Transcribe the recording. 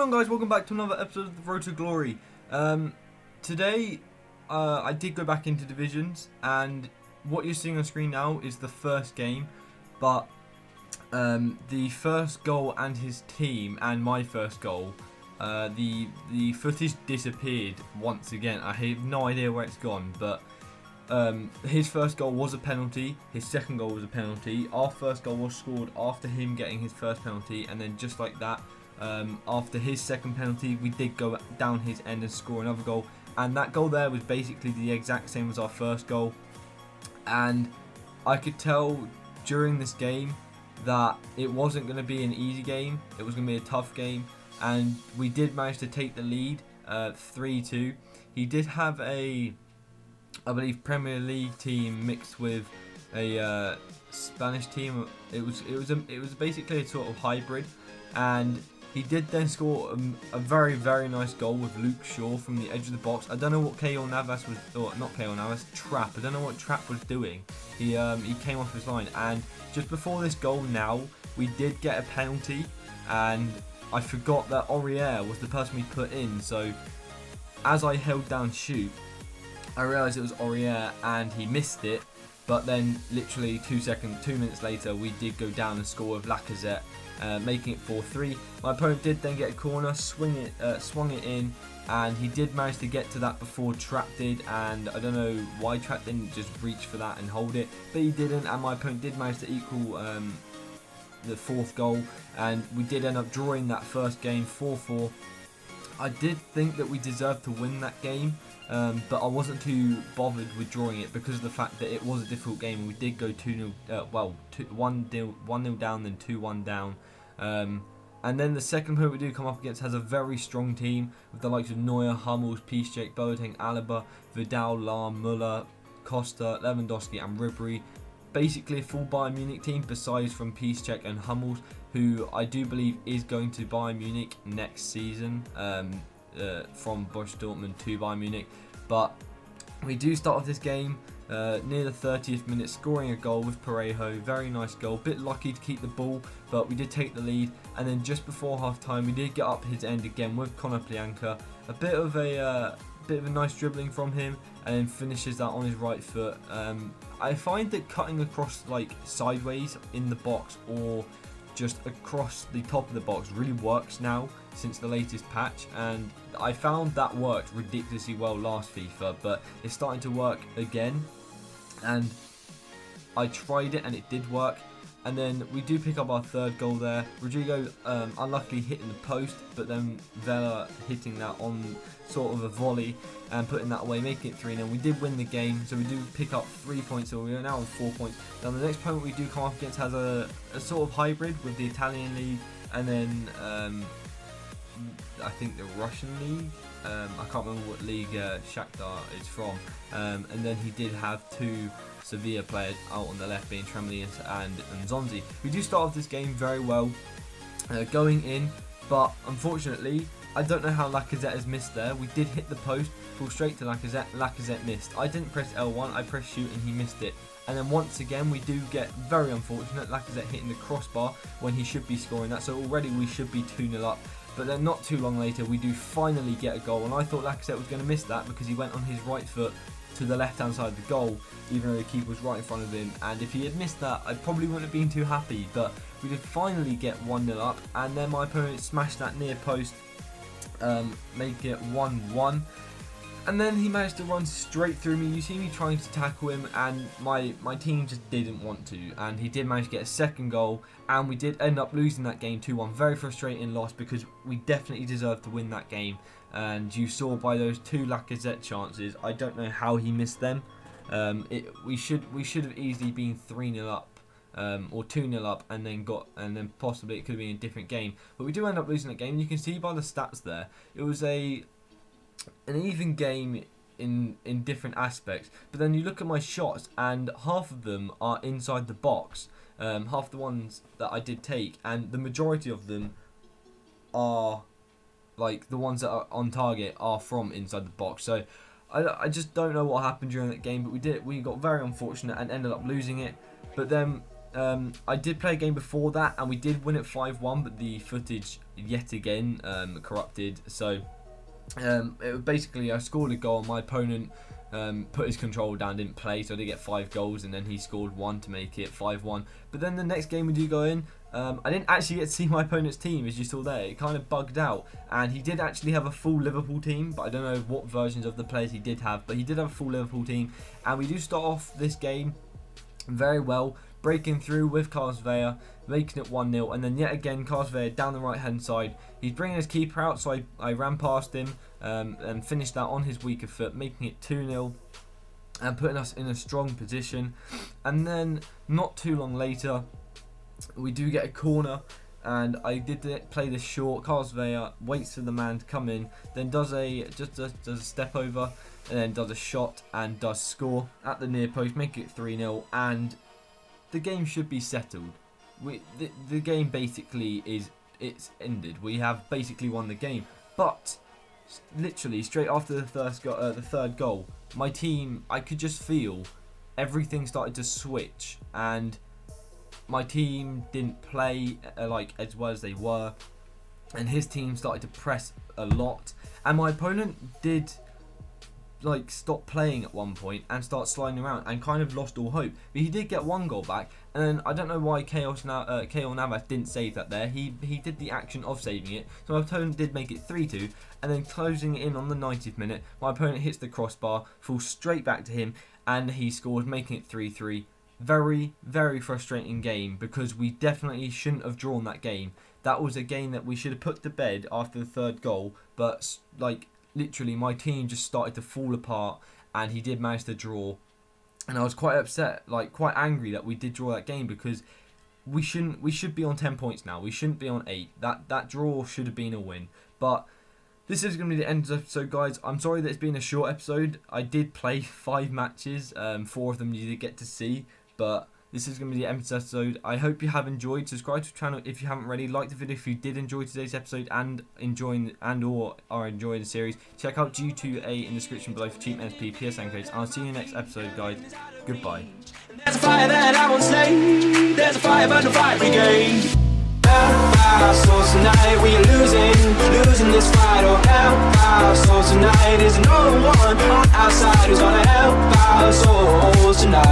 on, guys? Welcome back to another episode of the Road to Glory. Today I did go back into divisions, and what you're seeing on screen now is the first game, but the first goal and his team and my first goal, the footage disappeared once again. I have no idea where it's gone, but his first goal was a penalty, his second goal was a penalty, our first goal was scored after him getting his first penalty, and then just like that, after his second penalty we did go down his end and score another goal, and that goal there was basically the exact same as our first goal. And I could tell during this game that it wasn't going to be an easy game, it was going to be a tough game, and we did manage to take the lead 3-2. He did have a, I believe, Premier League team mixed with a Spanish team. It was basically a sort of hybrid, and he did then score a very, very nice goal with Luke Shaw from the edge of the box. I don't know what Keylor Navas was, or not Keylor Navas, Trapp. I don't know what Trapp was doing. He came off his line, and just before this goal now, we did get a penalty, and I forgot that Aurier was the person we put in. So as I held down shoot, I realised it was Aurier, and he missed it. But then, literally 2 minutes later, we did go down and score with Lacazette, making it 4-3. My opponent did then get a corner, swung it in, and he did manage to get to that before Trapp did. And I don't know why Trapp didn't just reach for that and hold it, but he didn't. And my opponent did manage to equal the fourth goal, and we did end up drawing that first game 4-4. I did think that we deserved to win that game, but I wasn't too bothered with drawing it because of the fact that it was a difficult game. We did go 2-0, 1-0 down, then 2-1 down. And then the second opponent we do come up against has a very strong team with the likes of Neuer, Hummels, Piszczek, Boateng, Alaba, Vidal, Lahm, Müller, Costa, Lewandowski and Ribery. Basically a full Bayern Munich team, besides from Piszczek and Hummels, who I do believe is going to Bayern Munich next season, from Borussia Dortmund to Bayern Munich. But we do start off this game near the 30th minute, scoring a goal with Parejo. Very nice goal, bit lucky to keep the ball, but we did take the lead. And then just before half time, we did get up his end again with Konoplyanka. A bit of a nice dribbling from him, and then finishes that on his right foot. I find that cutting across like sideways in the box or just across the top of the box really works now since the latest patch, and I found that worked ridiculously well last FIFA, but it's starting to work again, and I tried it and it did work. And then we do pick up our third goal there. Rodrigo unluckily hitting the post, but then Vela hitting that on sort of a volley and putting that away, making it 3-0. We did win the game, so we do pick up 3 points, so we are now on 4 points. Now the next opponent we do come up against has a sort of hybrid with the Italian league and then I think the Russian league. I can't remember what league Shakhtar is from. And then he did have two Sevilla players out on the left, being Tremblay and Nzonzi. We do start off this game very well, going in, but unfortunately I don't know how Lacazette has missed there. We did hit the post, pull straight to Lacazette, Lacazette missed. I didn't press L1, I pressed shoot and he missed it. And then once again we do get very unfortunate, Lacazette hitting the crossbar when he should be scoring that, so already we should be 2-0 up. But then not too long later we do finally get a goal, and I thought Lacazette was going to miss that because he went on his right foot to the left hand side of the goal, even though the keeper was right in front of him. And if he had missed that, I probably wouldn't have been too happy. But we did finally get 1-0 up, and then my opponent smashed that near post, make it 1-1. And then he managed to run straight through me. You see me trying to tackle him, and my team just didn't want to. And he did manage to get a second goal, and we did end up losing that game 2-1. Very frustrating loss because we definitely deserved to win that game. And you saw by those two Lacazette chances, I don't know how he missed them. We should have easily been 3-0 up. Or 2-0 up, and then possibly it could have been a different game. But we do end up losing that game. You can see by the stats there, it was an even game in different aspects. But then you look at my shots, and half of them are inside the box. Half the ones that I did take, and the majority of them are like the ones that are on target are from inside the box. So I just don't know what happened during that game, but we got very unfortunate and ended up losing it. But then I did play a game before that, and we did win it 5-1, but the footage yet again corrupted. So it was basically, I scored a goal, my opponent put his control down, didn't play, so I did get 5 goals, and then he scored 1 to make it 5-1. But then the next game we do go in, I didn't actually get to see my opponent's team, as you saw there. It kind of bugged out, and he did actually have a full Liverpool team, but I don't know what versions of the players he did have, but he did have a full Liverpool team. And we do start off this game very well, breaking through with Carsveja, making it 1-0, and then yet again Carsveja down the right hand side. He's bringing his keeper out, so I ran past him and finished that on his weaker foot, making it 2-0 and putting us in a strong position. And then not too long later, we do get a corner, and I did play this short. Carsveja waits for the man to come in, then does a step over, and then does a shot and does score at the near post, make it 3-0, and the game should be settled. The game basically it's ended. We have basically won the game, but literally straight after the third goal, my team, I could just feel everything started to switch, and my team didn't play like as well as they were, and his team started to press a lot, and my opponent did like stop playing at one point and start sliding around and kind of lost all hope. But he did get 1 goal back, and then I don't know why Keylor Navas didn't save that there. He did the action of saving it, so my opponent did make it 3-2, and then closing it in on the 90th minute, my opponent hits the crossbar, falls straight back to him, and he scores, making it 3-3. Very, very frustrating game, because we definitely shouldn't have drawn that game. That was a game that we should have put to bed after the third goal, but like literally my team just started to fall apart, and he did manage to draw, and I was quite upset, like quite angry that we did draw that game, because we should be on 10 points now. We shouldn't be on 8. That draw should have been a win. But this is going to be the end of the episode, guys. I'm sorry that it's been a short episode. I did play 5 matches, 4 of them you did get to see, but this is going to be the end of the episode. I hope you have enjoyed. Subscribe to the channel if you haven't already. Like the video if you did enjoy today's episode and are enjoying the series. Check out G2A in the description below for cheap NSP PSN codes. I'll see you in the next episode, guys. Goodbye. There's a fire that I won't slay. There's a fire but no fire brigade. So tonight we are losing this fight. Oh help, so tonight is no one on our side who's gonna help our souls tonight.